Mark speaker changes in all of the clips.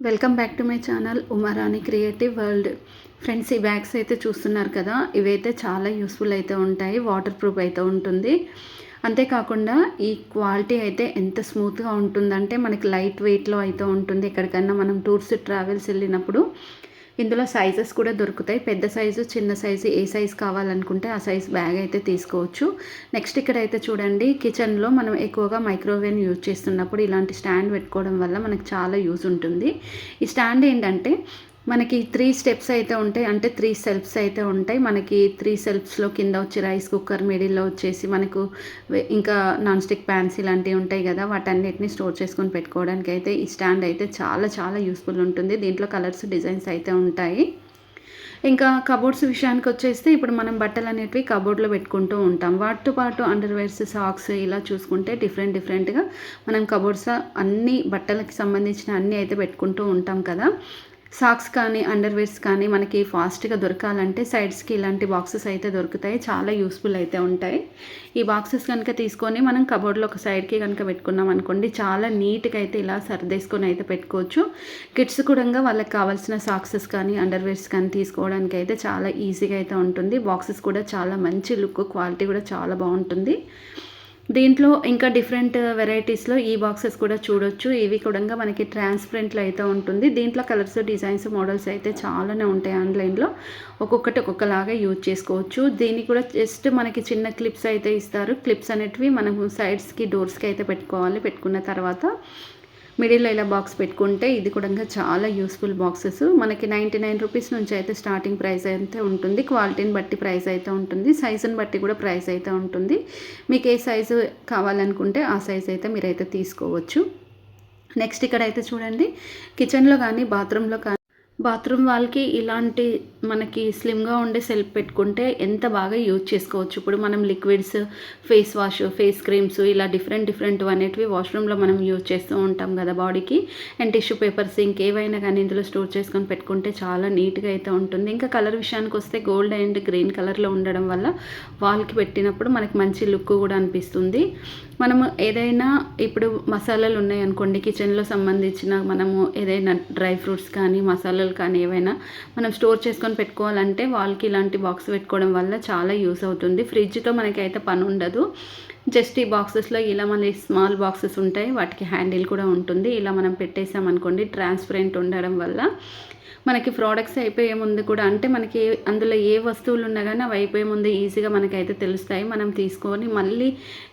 Speaker 1: Welcome back to my channel Uma Rani creative world. Friends, ఈ bags అయితే చూస్తున్నారు కదా, ఇవైతే చాలా యూస్ఫుల్ అయితే ఉంటాయి. వాటర్ ప్రూఫ్ అయితే ఉంటుంది. అంతేకాకుండా ఈ క్వాలిటీ అయితే ఎంత స్మూత్గా ఉంటుందంటే మనకి లైట్ వెయిట్లో అయితే ఉంటుంది. ఎక్కడికన్నా మనం టూర్స్ ట్రావెల్స్ వెళ్ళినప్పుడు ఇందులో సైజెస్ కూడా దొరుకుతాయి. పెద్ద సైజు, చిన్న సైజు, ఏ సైజు కావాలనుకుంటే ఆ సైజ్ బ్యాగ్ అయితే తీసుకోవచ్చు. నెక్స్ట్ ఇక్కడైతే చూడండి, కిచెన్లో మనం ఎక్కువగా మైక్రోవేవ్ యూజ్ చేస్తున్నప్పుడు ఇలాంటి స్టాండ్ పెట్టుకోవడం వల్ల మనకు చాలా యూజ్ ఉంటుంది. ఈ స్టాండ్ ఏంటంటే మనకి 3 స్టెప్స్ అయితే ఉంటాయి, అంటే 3 సెల్ఫ్స్ అయితే ఉంటాయి. మనకి 3 సెల్ఫ్స్లో కింద వచ్చి రైస్ కుక్కర్, మిడిల్లో వచ్చేసి మనకు ఇంకా నాన్ స్టిక్ ప్యాన్స్ ఇలాంటివి ఉంటాయి కదా, వాటన్నిటిని స్టోర్ చేసుకొని పెట్టుకోవడానికి అయితే ఈ స్టాండ్ అయితే చాలా చాలా యూస్ఫుల్ ఉంటుంది. దీంట్లో కలర్స్, డిజైన్స్ అయితే ఉంటాయి. ఇంకా కబోర్డ్స్ విషయానికి వచ్చేస్తే ఇప్పుడు మనం బట్టలు అనేటివి కబోర్డ్లో పెట్టుకుంటూ ఉంటాం. వాటితో పాటు అండర్వేర్స్, సాక్స్ ఇలా చూసుకుంటే డిఫరెంట్గా మనం కబోర్డ్స్ అన్ని బట్టలకి సంబంధించిన అన్నీ అయితే పెట్టుకుంటూ ఉంటాం కదా. సాక్స్ కానీ, అండర్వేర్స్ కానీ మనకి ఫాస్ట్గా దొరకాలంటే సైడ్స్కి ఇలాంటి బాక్సెస్ అయితే దొరుకుతాయి. చాలా యూస్ఫుల్ అయితే ఉంటాయి. ఈ బాక్సెస్ కనుక తీసుకొని మనం కబోర్డ్లో ఒక సైడ్కి కనుక పెట్టుకున్నాం అనుకోండి, చాలా నీట్గా అయితే ఇలా సర్దేసుకొని అయితే పెట్టుకోవచ్చు. కిడ్స్ కూడా వాళ్ళకి కావాల్సిన సాక్సెస్ కానీ, అండర్వేర్స్ కానీ తీసుకోవడానికి అయితే చాలా ఈజీగా అయితే ఉంటుంది. బాక్సెస్ కూడా చాలా మంచి లుక్, క్వాలిటీ కూడా చాలా బాగుంటుంది. దీంట్లో ఇంకా డిఫరెంట్ వెరైటీస్లో ఈ బాక్సెస్ కూడా చూడొచ్చు. ఇవి కూడా మనకి ట్రాన్స్పరెంట్లో అయితే ఉంటుంది. దీంట్లో కలర్స్, డిజైన్స్, మోడల్స్ అయితే చాలానే ఉంటాయి. ఆన్లైన్లో ఒక్కొక్కటి ఒక్కొక్కలాగా యూజ్ చేసుకోవచ్చు. దీనికి కూడా జస్ట్ మనకి చిన్న క్లిప్స్ అయితే ఇస్తారు. క్లిప్స్ అనేటివి మనం సైడ్స్కి, డోర్స్కి అయితే పెట్టుకోవాలి. పెట్టుకున్న తర్వాత మిడిల్లో ఇలా బాక్స్ పెట్టుకుంటే ఇది కూడా చాలా యూస్ఫుల్ బాక్సెస్. మనకి 99 రూపీస్ నుంచి అయితే స్టార్టింగ్ ప్రైస్ అయితే ఉంటుంది. క్వాలిటీని బట్టి ప్రైస్ అయితే ఉంటుంది. సైజుని బట్టి కూడా ప్రైస్ అయితే ఉంటుంది. మీకు ఏ సైజు కావాలనుకుంటే ఆ సైజ్ అయితే మీరైతే తీసుకోవచ్చు. నెక్స్ట్ ఇక్కడైతే చూడండి, కిచెన్లో కానీ, బాత్రూంలో కానీ, బాత్రూమ్ వాళ్ళకి ఇలాంటి మనకి స్లిమ్గా ఉండే సెల్ఫ్ పెట్టుకుంటే ఎంత బాగా యూజ్ చేసుకోవచ్చు. ఇప్పుడు మనం liquids, face wash, face creams ఇలా డిఫరెంట్ అనేటివి వాష్రూమ్లో మనం యూజ్ చేస్తూ ఉంటాం కదా బాడీకి. అండ్ టిష్యూ పేపర్స్ ఇంకేవైనా కానీ ఇందులో స్టోర్ చేసుకొని పెట్టుకుంటే చాలా నీట్గా అయితే ఉంటుంది. ఇంకా కలర్ విషయానికి వస్తే గోల్డ్ అండ్ గ్రీన్ కలర్లో ఉండడం వల్ల వాల్కి పెట్టినప్పుడు మనకి మంచి లుక్ కూడా అనిపిస్తుంది. మనము ఏదైనా ఇప్పుడు మసాలాలు ఉన్నాయనుకోండి, కిచెన్లో సంబంధించిన మనము ఏదైనా డ్రై ఫ్రూట్స్ కానీ, మసాలాలు కానీ ఏవైనా మనం స్టోర్ చేసుకొని పెట్టుకోవాలంటే వాళ్ళకి ఇలాంటి బాక్స్ పెట్టుకోవడం వల్ల చాలా యూస్ అవుతుంది. ఫ్రిడ్జ్తో మనకైతే పని ఉండదు. జస్ట్ ఈ బాక్సెస్లో ఇలా మన స్మాల్ బాక్సెస్ ఉంటాయి, వాటికి హ్యాండిల్ కూడా ఉంటుంది. ఇలా మనం పెట్టేసామనుకోండి, ట్రాన్స్పరెంట్ ఉండడం వల్ల మనకి ప్రోడక్ట్స్ అయిపోయే ముందు కూడా, అంటే మనకి అందులో ఏ వస్తువులు ఉన్నా కానీ అవి అయిపోయే ముందు ఈజీగా మనకైతే తెలుస్తాయి. మనం తీసుకొని మళ్ళీ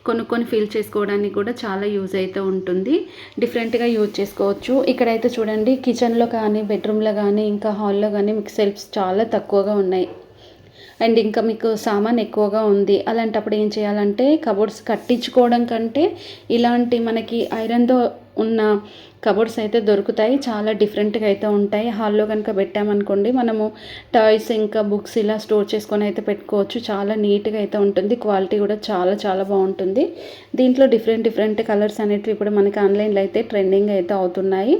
Speaker 1: కొనుక్కొని ఫిల్ చేసుకోవడానికి కూడా చాలా యూజ్ అయితే ఉంటుంది. డిఫరెంట్గా యూజ్ చేసుకోవచ్చు. ఇక్కడైతే చూడండి, కిచెన్లో కానీ, బెడ్రూమ్లో కానీ, ఇంకా హాల్లో కానీ మీకు సెల్ఫ్స్ చాలా తక్కువగా ఉన్నాయి. అండ్ ఇంకా మీకు సామాన్ ఎక్కువగా ఉంది. అలాంటప్పుడు ఏం చేయాలంటే, కబోర్డ్స్ కట్టించుకోవడం కంటే ఇలాంటి మనకి ఐరన్తో ఉన్న కబోర్డ్స్ అయితే దొరుకుతాయి. చాలా డిఫరెంట్గా అయితే ఉంటాయి. హాల్లో కనుక పెట్టామనుకోండి, మనము టాయ్స్, ఇంకా బుక్స్ ఇలా స్టోర్ చేసుకొని అయితే పెట్టుకోవచ్చు. చాలా నీట్గా అయితే ఉంటుంది. క్వాలిటీ కూడా చాలా చాలా బాగుంటుంది. దీంట్లో డిఫరెంట్ కలర్స్ అనేటివి ఇప్పుడు మనకి ఆన్లైన్లో అయితే ట్రెండింగ్ అయితే అవుతున్నాయి.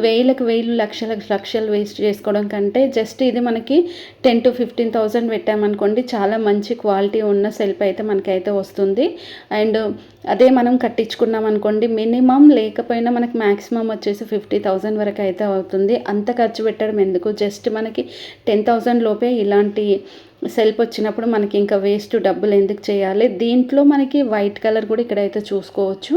Speaker 1: వేలు లక్షలు వేస్ట్ చేసుకోవడం కంటే జస్ట్ ఇది మనకి 10,000 to 15,000 పెట్టామనుకోండి, చాలా మంచి క్వాలిటీ ఉన్న సెల్ఫ్ అయితే మనకైతే వస్తుంది. అండ్ అదే మనం కట్టించుకున్నాం అనుకోండి, మినిమం లేకపోయినా మనకి మ్యాక్సిమం వచ్చేసి 50,000 వరకు అయితే అవుతుంది. అంత ఖర్చు పెట్టడం ఎందుకు, జస్ట్ మనకి 10,000 లోపే ఇలాంటి సెల్ఫ్ వచ్చినప్పుడు మనకి ఇంకా వేస్ట్ డబ్బులు ఎందుకు చేయాలి. దీంట్లో మనకి వైట్ కలర్ కూడా ఇక్కడైతే చూసుకోవచ్చు.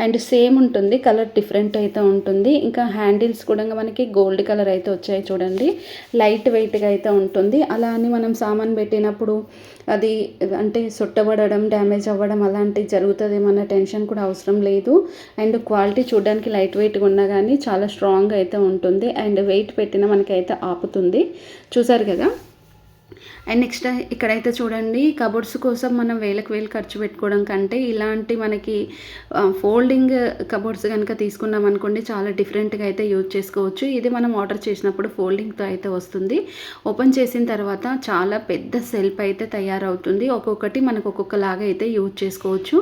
Speaker 1: అండ్ సేమ్ ఉంటుంది, కలర్ డిఫరెంట్ అయితే ఉంటుంది. ఇంకా హ్యాండిల్స్ కూడా మనకి గోల్డ్ కలర్ అయితే వచ్చాయి చూడండి. లైట్ వెయిట్గా అయితే ఉంటుంది. అలా అని మనం సామాన్ పెట్టినప్పుడు అది అంటే సొట్టబడడం, డ్యామేజ్ అవ్వడం అలాంటివి జరుగుతుందేమన్న టెన్షన్ కూడా అవసరం లేదు. అండ్ క్వాలిటీ చూడడానికి లైట్ వెయిట్గా ఉన్నా కానీ చాలా స్ట్రాంగ్ అయితే ఉంటుంది. అండ్ వెయిట్ పెట్టినా మనకైతే ఆపుతుంది. చూసారు కదా. అండ్ నెక్స్ట్ ఇక్కడైతే చూడండి, కబోర్డ్స్ కోసం మనం వేలకు ఖర్చు పెట్టుకోవడం కంటే ఇలాంటి మనకి ఫోల్డింగ్ కబోర్డ్స్ కనుక తీసుకున్నాం అనుకోండి, చాలా డిఫరెంట్గా అయితే యూజ్ చేసుకోవచ్చు. ఇది మనం ఆర్డర్ చేసినప్పుడు ఫోల్డింగ్తో అయితే వస్తుంది. ఓపెన్ చేసిన తర్వాత చాలా పెద్ద సెల్ఫ్ అయితే తయారవుతుంది. ఒక్కొక్కటి మనకు ఒక్కొక్కలాగా అయితే యూజ్ చేసుకోవచ్చు.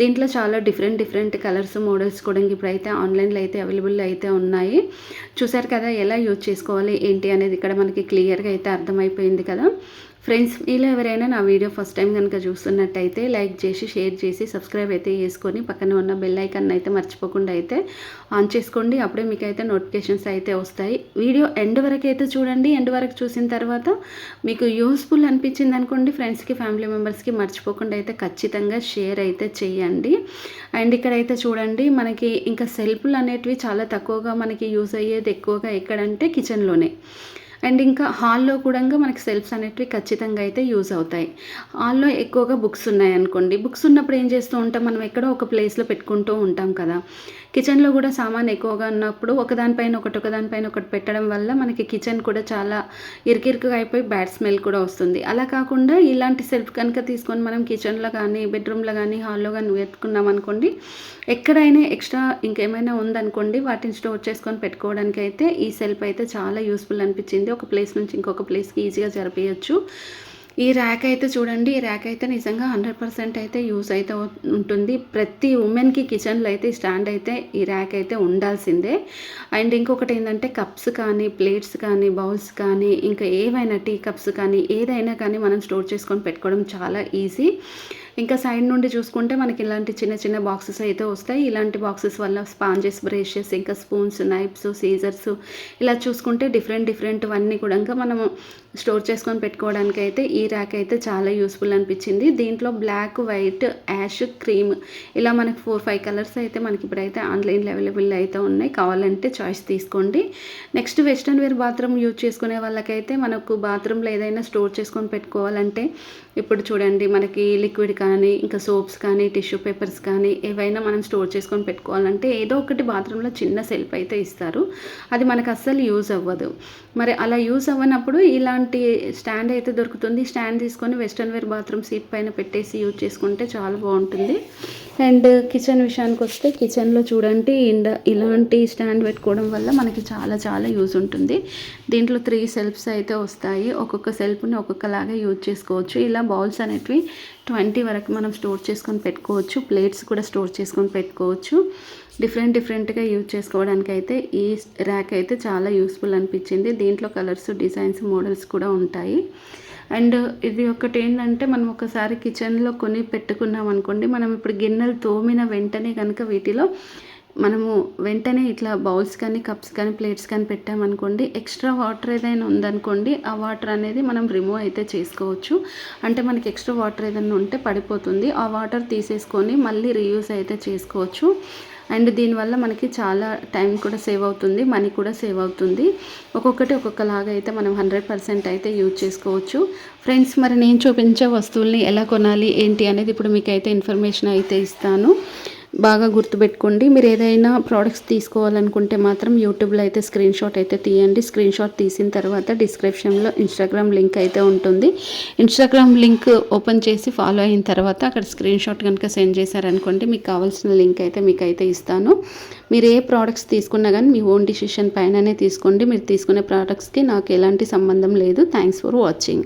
Speaker 1: దీంట్లో చాలా డిఫరెంట్ కలర్స్, మోడల్స్ కూడా ఇప్పుడైతే ఆన్లైన్లో అయితే అవైలబుల్ అయితే ఉన్నాయి. చూసారు కదా ఎలా యూజ్ చేసుకోవాలి ఏంటి అనేది ఇక్కడ మనకి క్లియర్గా అయితే అర్థమైపోయింది కదా. ఫ్రెండ్స్ మీలో ఎవరైనా నా వీడియో ఫస్ట్ టైం కనుక చూస్తున్నట్టయితే లైక్ చేసి షేర్ చేసి సబ్స్క్రైబ్ అయితే చేసుకొని పక్కన ఉన్న బెల్ ఐకాన్ అయితే మర్చిపోకుండా అయితే ఆన్ చేసుకోండి. అప్పుడే మీకు అయితే నోటిఫికేషన్స్ అయితే వస్తాయి. వీడియో ఎండ్ వరకు అయితే చూడండి. ఎండ్ వరకు చూసిన తర్వాత మీకు యూస్ఫుల్ అనిపించింది అనుకోండి ఫ్రెండ్స్కి ఫ్యామిలీ మెంబర్స్కి మర్చిపోకుండా అయితే ఖచ్చితంగా షేర్ అయితే చేయండి. అండ్ ఇక్కడైతే చూడండి మనకి ఇంకా సెల్ఫ్లు అనేటివి చాలా తక్కువగా మనకి యూజ్ అయ్యేది ఎక్కువగా ఎక్కడంటే కిచెన్లోనే. అండ్ ఇంకా హాల్లో కూడా మనకి సెల్ఫ్స్ అనేటివి ఖచ్చితంగా అయితే యూజ్ అవుతాయి. హాల్లో ఎక్కువగా బుక్స్ ఉన్నాయనుకోండి, బుక్స్ ఉన్నప్పుడు ఏం చేస్తూ ఉంటాం, మనం ఎక్కడో ఒక ప్లేస్లో పెట్టుకుంటూ ఉంటాం కదా. కిచెన్లో కూడా సామాన్ ఎక్కువగా ఉన్నప్పుడు ఒకదానిపైన ఒకటి పెట్టడం వల్ల మనకి కిచెన్ కూడా చాలా ఇరుకిరుకుగా అయిపోయి బ్యాడ్ స్మెల్ కూడా వస్తుంది. అలా కాకుండా ఇలాంటి సెల్ఫ్ కనుక తీసుకొని మనం కిచెన్లో కానీ బెడ్రూమ్లో కానీ హాల్లో కానీ పెట్టుకున్నాం అనుకోండి, ఎక్కడైనా ఎక్స్ట్రా ఇంకేమైనా ఉందనుకోండి వాటిని స్టోర్ చేసుకొని పెట్టుకోవడానికి అయితే ఈ సెల్ఫ్ అయితే చాలా యూస్ఫుల్ అనిపించింది. ఒక ప్లేస్ నుంచి ఇంకొక ప్లేస్కి ఈజీగా జరిపేయచ్చు. ఈ ర్యాక్ అయితే చూడండి, ఈ ర్యాక్ అయితే నిజంగా 100% అయితే యూస్ అయితే ఉంటుంది. ప్రతి ఉమెన్కి కిచెన్లో అయితే స్టాండ్ అయితే ఈ ర్యాక్ అయితే ఉండాల్సిందే. అండ్ ఇంకొకటి ఏంటంటే కప్స్ కానీ ప్లేట్స్ కానీ బౌల్స్ కానీ ఇంకా ఏవైనా టీ కప్స్ కానీ ఏదైనా కానీ మనం స్టోర్ చేసుకొని పెట్టుకోవడం చాలా ఈజీ. ఇంకా సైడ్ నుండి చూసుకుంటే మనకి ఇలాంటి చిన్న చిన్న బాక్సెస్ అయితే వస్తాయి. ఇలాంటి బాక్సెస్ వల్ల స్పాంజెస్, బ్రషెస్, ఇంకా స్పూన్స్, నైఫ్స్, సీజర్స్ ఇలా చూసుకుంటే డిఫరెంట్ అన్నీ కూడా ఇంకా మనము స్టోర్ చేసుకొని పెట్టుకోవడానికి అయితే ఈ ర్యాక్ అయితే చాలా యూస్ఫుల్ అనిపించింది. దీంట్లో బ్లాక్, వైట్, యాష్, క్రీమ్ ఇలా మనకి 4-5 కలర్స్ అయితే మనకి ఇప్పుడైతే ఆన్లైన్లో అవైలబుల్ అయితే ఉన్నాయి. కావాలంటే చాయిస్ తీసుకోండి. Next western where bathroom use చేసుకునే వాళ్ళకైతే మనకు బాత్రూంలో ఏదైనా స్టోర్ చేసుకొని పెట్టుకోవాలంటే ఇప్పుడు చూడండి మనకి లిక్విడ్ కానీ ఇంకా సోప్స్ కానీ టిష్యూ పేపర్స్ కానీ ఏవైనా మనం స్టోర్ చేసుకొని పెట్టుకోవాలంటే ఏదో ఒకటి బాత్రూంలో చిన్న సెల్ఫ్ అయితే ఇస్తారు. అది మనకు అస్సలు యూజ్ అవ్వదు. మరి అలా యూజ్ అవ్వనప్పుడు ఇలాంటి స్టాండ్ అయితే దొరుకుతుంది. స్టాండ్ తీసుకొని వెస్ట్రన్ వేర్ బాత్రూమ్ సీట్ పైన పెట్టేసి యూజ్ చేసుకుంటే చాలా బాగుంటుంది. అండ్ కిచెన్ విషయానికి వస్తే కిచెన్లో చూడండి ఇలాంటి స్టాండ్ పెట్టుకోవడం వల్ల మనకి చాలా యూజ్ ఉంటుంది. దీంట్లో 3 సెల్ఫ్స్ అయితే వస్తాయి. ఒక్కొక్క సెల్ఫ్ని ఒక్కొక్కలాగా యూజ్ చేసుకోవచ్చు. ఇలా బౌల్స్ అనేటివి 20 వరకు మనం స్టోర్ చేసుకొని పెట్టుకోవచ్చు. ప్లేట్స్ కూడా స్టోర్ చేసుకొని పెట్టుకోవచ్చు. డిఫరెంట్గా యూజ్ చేసుకోవడానికి అయితే ఈ ర్యాక్ అయితే చాలా యూస్ఫుల్ అనిపించింది. దీంట్లో కలర్స్, డిజైన్స్, మోడల్స్ కూడా ఉంటాయి. అండ్ ఇది ఒకటి ఏంటంటే మనం ఒకసారి కిచెన్లో కొని పెట్టుకున్నాం అనుకోండి, మనం ఇప్పుడు గిన్నెలు తోమిన వెంటనే కనుక వీటిలో మనము వెంటనే ఇట్లా బౌల్స్ కానీ కప్స్ కానీ ప్లేట్స్ కానీ పెట్టామనుకోండి, ఎక్స్ట్రా వాటర్ ఏదైనా ఉందనుకోండి ఆ వాటర్ అనేది మనం రిమూవ్ అయితే చేసుకోవచ్చు. అంటే మనకి ఎక్స్ట్రా వాటర్ ఏదైనా ఉంటే పడిపోతుంది. ఆ వాటర్ తీసేసుకొని మళ్ళీ రీయూజ్ అయితే చేసుకోవచ్చు. అండ్ దీనివల్ల మనకి చాలా టైం కూడా సేవ్ అవుతుంది, మనీ కూడా సేవ్ అవుతుంది. ఒక్కొక్కటి ఒక్కొక్కలాగా అయితే మనం 100% అయితే యూజ్ చేసుకోవచ్చు. ఫ్రెండ్స్, మరి నేను చూపించే వస్తువుల్ని ఎలా కొనాలి ఏంటి అనేది ఇప్పుడు మీకు అయితే ఇన్ఫర్మేషన్ అయితే ఇస్తాను. బాగా గుర్తుపెట్టుకోండి. మీరు ఏదైనా ప్రోడక్ట్స్ తీసుకోవాలనుకుంటే మాత్రం యూట్యూబ్లో అయితే స్క్రీన్ షాట్ అయితే తీయండి. స్క్రీన్ షాట్ తీసిన తర్వాత డిస్క్రిప్షన్లో ఇన్స్టాగ్రామ్ లింక్ అయితే ఉంటుంది. ఇన్స్టాగ్రామ్ లింక్ ఓపెన్ చేసి ఫాలో అయిన తర్వాత అక్కడ స్క్రీన్ షాట్ కనుక సెండ్ చేశారనుకోండి మీకు కావాల్సిన లింక్ అయితే మీకు అయితే ఇస్తాను. మీరు ఏ ప్రోడక్ట్స్ తీసుకున్నా కానీ మీ ఓన్ డిసిషన్ పైననే తీసుకోండి. మీరు తీసుకునే ప్రోడక్ట్స్కి నాకు ఎలాంటి సంబంధం లేదు. Thanks for watching.